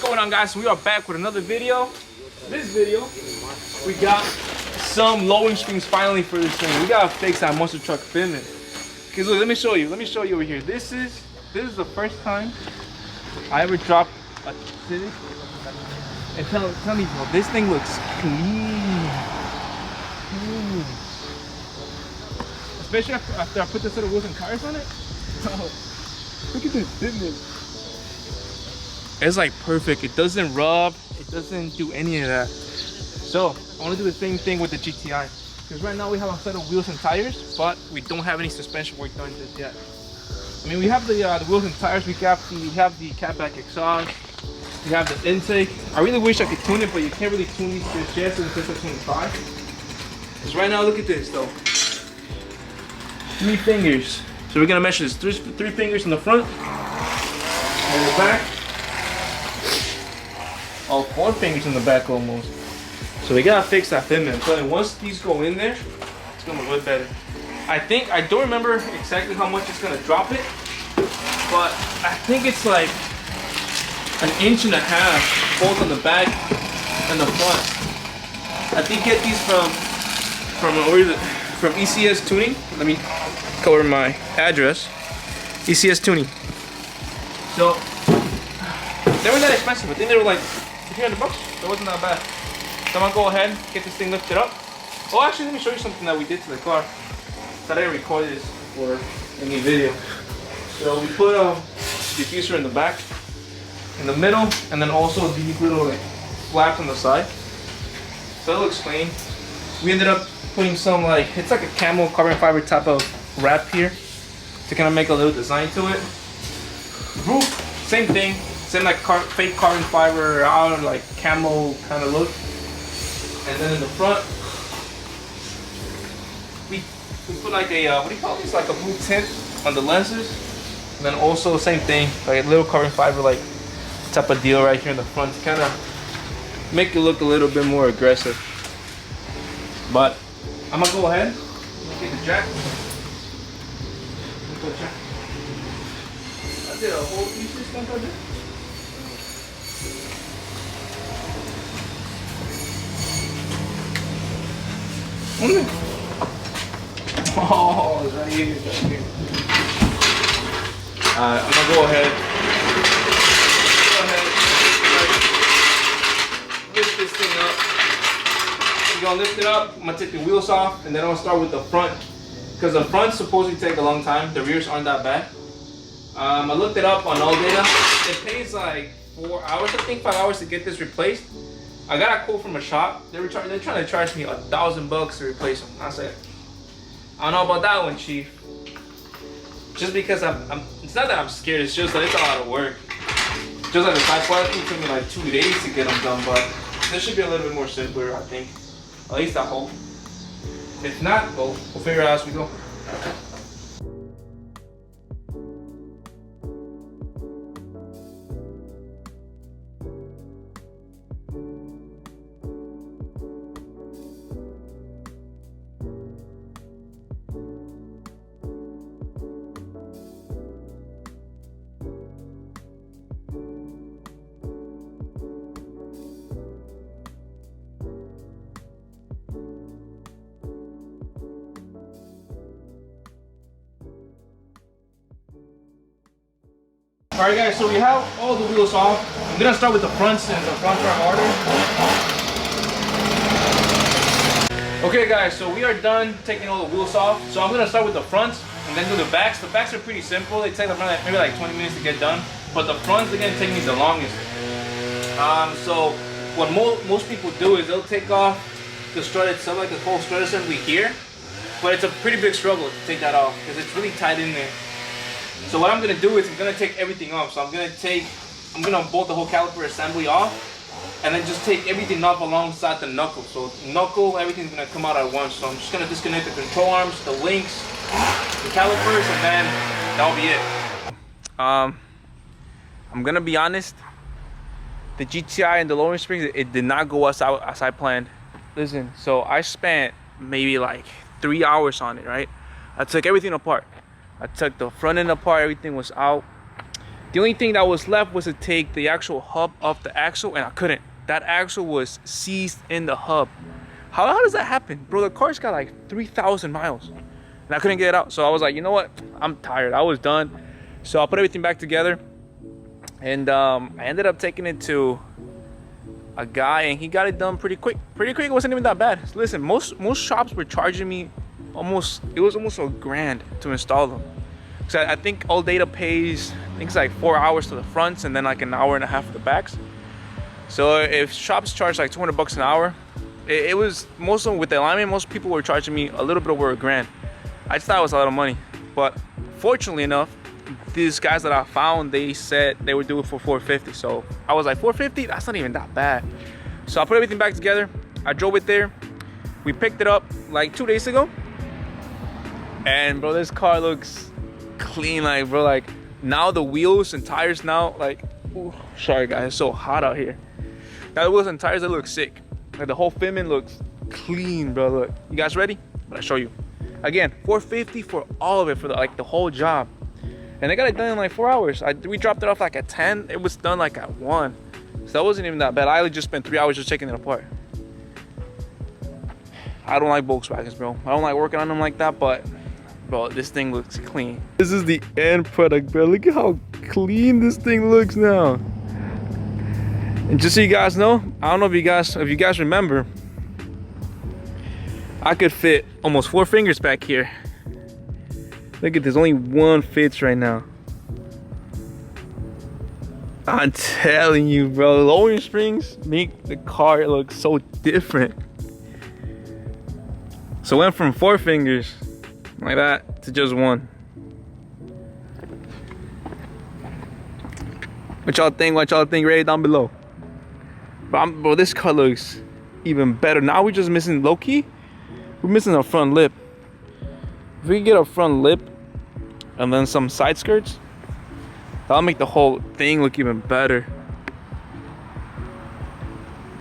What's going on, guys? We are back with another video. This video, we got some lowering springs finally for this thing. We gotta fix that monster truck fitment. Cause look, let me show you over here. This is the first time I ever dropped a Civic. And tell me, bro, this thing looks clean. Especially after I put this set of wheels and tires on it. Look at this fitment. It's like perfect. It doesn't rub. It doesn't do any of that. So I want to do the same thing with the GTI. Because right now we have a set of wheels and tires, but we don't have any suspension work done just yet. I mean, we have the wheels and tires. We have the catback exhaust. We have the intake. I really wish I could tune it, but you can't really tune these just yet since it's a 25. Because right now, look at this though. 3 fingers. So we're gonna measure this. 3 fingers in the front and the back. Oh, 4 fingers in the back almost. So we gotta fix that fitment. But once these go in there, it's gonna look better. I don't remember exactly how much it's gonna drop it, but I think it's like 1.5 inches both on the back and the front. I think get these from ECS Tuning. Let me cover my address. ECS Tuning. So they weren't that expensive. I think they were like $300. That wasn't that bad. So I'm gonna go ahead, get this thing lifted up. Oh, actually, let me show you something that we did to the car. So I didn't record this for any video. So we put a diffuser in the back, in the middle, and then also these little like flaps on the side. So it'll explain. We ended up putting some it's like a camo carbon fiber type of wrap here to kind of make a little design to it. Roof, same thing. Same like fake carbon fiber, like camo kind of look. And then in the front, we put like a, what do you call this? Like a blue tint on the lenses. And then also same thing, like a little carbon fiber like type of deal right here in the front to kind of make it look a little bit more aggressive. But I'm gonna go ahead, get the jack. I did a whole piece of stuff right there. Oh, it's right here, I'm gonna go ahead. Lift this thing up. We're gonna lift it up. I'm gonna take the wheels off, and then I'm gonna start with the front, because the front's supposedly take a long time. The rears aren't that bad. I looked it up on all data. It takes like 4 hours, I think 5 hours to get this replaced. I got a quote from a shop. They're trying to charge me $1,000 to replace them. I said, I don't know about that one, chief. Just because it's not that I'm scared. It's just that it's a lot of work. Just like the side part, it took me like 2 days to get them done. But this should be a little bit more simpler, I think. At least I hope. If not, we'll figure it out as we go. Alright guys, so we have all the wheels off. I'm gonna start with the fronts, and the fronts are harder. Okay guys, so we are done taking all the wheels off. So I'm gonna start with the fronts and then do the backs. The backs are pretty simple. They take maybe like 20 minutes to get done. But the fronts are gonna take me the longest. So what most people do is they'll take off the strut itself, like the whole strut assembly here. But it's a pretty big struggle to take that off because it's really tight in there. So what I'm gonna do is I'm gonna take everything off. So I'm gonna bolt the whole caliper assembly off, and then just take everything off alongside the knuckle. So knuckle, everything's gonna come out at once. So I'm just gonna disconnect the control arms, the links, the calipers, and then that'll be it. I'm gonna be honest. The GTI and the lowering springs, it did not go as I planned. Listen, so I spent maybe like 3 hours on it, right? I took everything apart. I took the front end apart, everything was out. The only thing that was left was to take the actual hub off the axle, and I couldn't. That axle was seized in the hub. How does that happen? Bro, the car's got like 3,000 miles. And I couldn't get it out. So I was like, you know what? I'm tired. I was done. So I put everything back together. And I ended up taking it to a guy, and he got it done pretty quick. Pretty quick. It wasn't even that bad. So listen, most shops were charging me almost $1,000 to install them. So I think All Data pays, I think it's like 4 hours to the fronts and then like an hour and a half to the backs. So if shops charge like 200 bucks an hour, it was, most of them with the alignment, most people were charging me a little bit over $1,000. I just thought it was a lot of money. But fortunately enough, these guys that I found, they said they would do it for $450. So I was like, $450? That's not even that bad. So I put everything back together. I drove it there. We picked it up like 2 days ago. And bro, this car looks clean, like bro, like now the wheels and tires now, like, ooh, sorry guys, it's so hot out here. Now the wheels and tires, they look sick. Like the whole fitment looks clean, bro. Look, you guys ready? I'm gonna show you. Again, $450 for all of it, for the whole job. And they got it done in like 4 hours. We dropped it off like at 10. It was done like at 1. So that wasn't even that bad. I only just spent 3 hours just taking it apart. I don't like Volkswagens, bro. I don't like working on them like that, but bro, this thing looks clean. This is the end product, bro. Look at how clean this thing looks now. And just so you guys know, I don't know if you guys remember, I could fit almost 4 fingers back here. Look at this, only one fits right now. I'm telling you, bro, lowering springs make the car look so different. So went from 4 fingers like that to just 1. What y'all think? Rate it down below. Bro, this car looks even better. Now we're just missing, low-key, we're missing a front lip. If we get a front lip and then some side skirts, that'll make the whole thing look even better.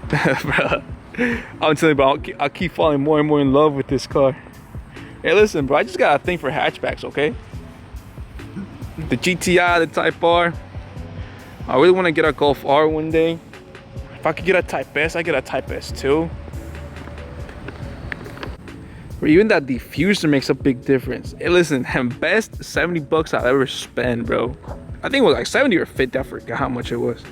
Bro, I'm telling you, bro, I'll keep falling more and more in love with this car. Hey, listen, bro, I just got a thing for hatchbacks, okay? The GTI, the Type R. I really want to get a Golf R one day. If I could get a Type S, I get a Type S too. But even that diffuser makes a big difference. Hey, listen, best 70 bucks I've ever spent, bro. I think it was like 70 or 50, I forgot how much it was.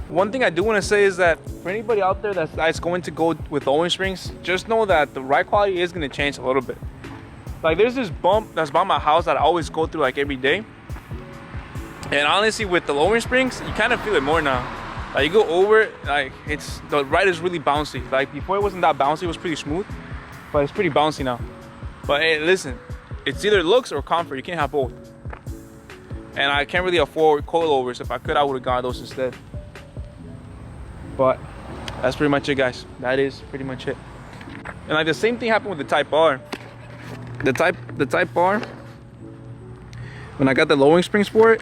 One thing I do want to say is that for anybody out there that's going to go with lowering springs, just know that the ride quality is going to change a little bit. Like there's this bump that's by my house that I always go through like every day. And honestly, with the lowering springs, you kind of feel it more now. Like you go over it, like the ride is really bouncy. Like before it wasn't that bouncy, it was pretty smooth, but it's pretty bouncy now. But hey, listen, it's either looks or comfort. You can't have both. And I can't really afford coilovers. If I could, I would have got those instead. But that's pretty much it, guys. That is pretty much it. And like the same thing happened with the Type R. The Type R, when I got the lowering springs for it,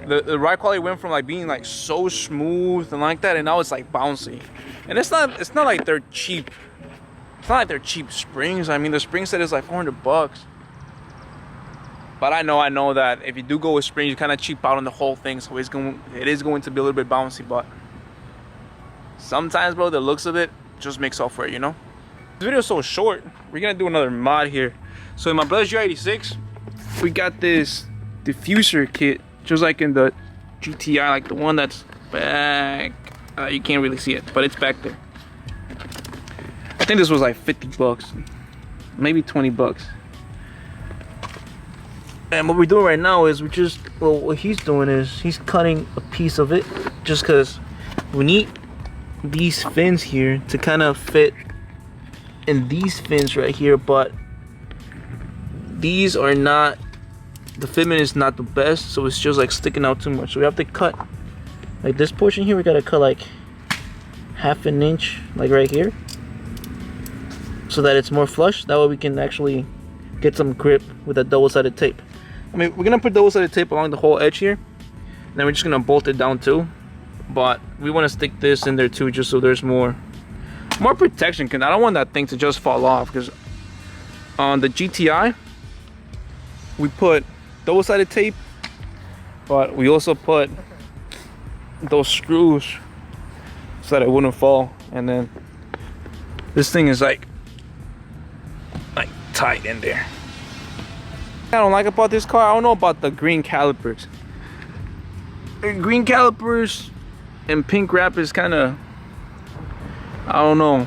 the ride quality went from like being like so smooth and like that, and now it's like bouncy. And it's not like they're cheap. It's not like they're cheap springs. I mean, the spring set is like 400 bucks. But I know that if you do go with springs, you kind of cheap out on the whole thing. So it is going to be a little bit bouncy, but sometimes, bro, the looks of it just makes up for it, you know? This video is so short. We're gonna do another mod here. So in my brother's GR86, we got this diffuser kit, just like in the GTI, like the one that's back. You can't really see it, but it's back there. I think this was like 50 bucks, maybe 20 bucks. And what we're doing right now is what he's doing is he's cutting a piece of it, just because we need these fins here to kind of fit in these fins right here, but these are not, the fitment is not the best, so it's just like sticking out too much. So we have to cut like this portion here. We gotta cut like 1/2 inch, like right here, so that it's more flush. That way we can actually get some grip with that double-sided tape. I mean, we're gonna put double-sided tape along the whole edge here, and then we're just gonna bolt it down too. But we want to stick this in there too, just so there's more protection. Cause I don't want that thing to just fall off. Because on the GTI, we put double-sided tape, but we also put those screws so that it wouldn't fall. And then this thing is like tight in there. I don't like about this car, I don't know about the green calipers. The green calipers and pink wrap is kind of, I don't know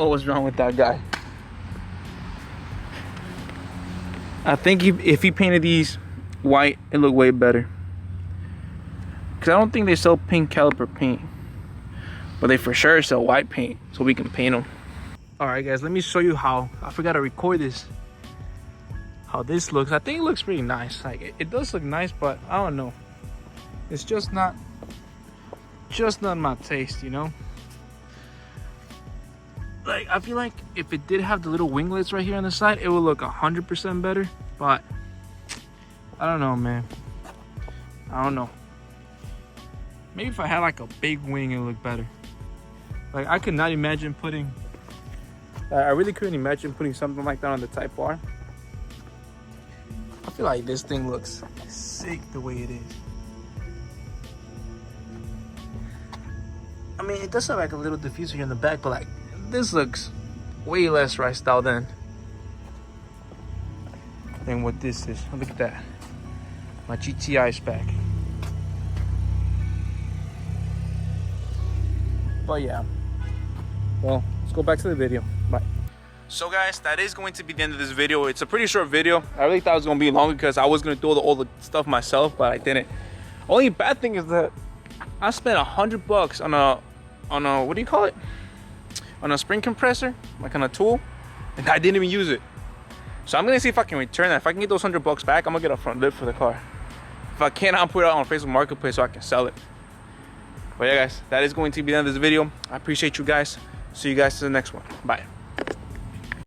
what's wrong with that guy. I think if he painted these white, it look way better. Cause I don't think they sell pink caliper paint, but they for sure sell white paint, so we can paint them. All right, guys, let me show you how. I forgot to record this. How this looks. I think it looks pretty nice. Like it does look nice, but I don't know. It's just not my taste, you know. Like I feel like if it did have the little winglets right here on the side, it would look 100% better. But I don't know, man. I don't know. Maybe if I had like a big wing, it would look better. Like I could not imagine putting. I really couldn't imagine putting something like that on the Type R. I feel like this thing looks sick the way it is. I mean, it does have like a little diffuser here in the back, but like this looks way less ride style than what this is. Look at that. My GTI spec. But yeah. Well, let's go back to the video. Bye. So guys, that is going to be the end of this video. It's a pretty short video. I really thought it was going to be longer because I was going to do all the stuff myself, but I didn't. Only bad thing is that I spent $100 on a what do you call it? On a spring compressor, like on a tool, and I didn't even use it. So I'm gonna see if I can return that. If I can get those $100 back, I'm gonna get a front lip for the car. If I can't, I'll put it out on Facebook Marketplace so I can sell it. But yeah, guys, that is going to be the end of this video. I appreciate you guys. See you guys to the next one. Bye.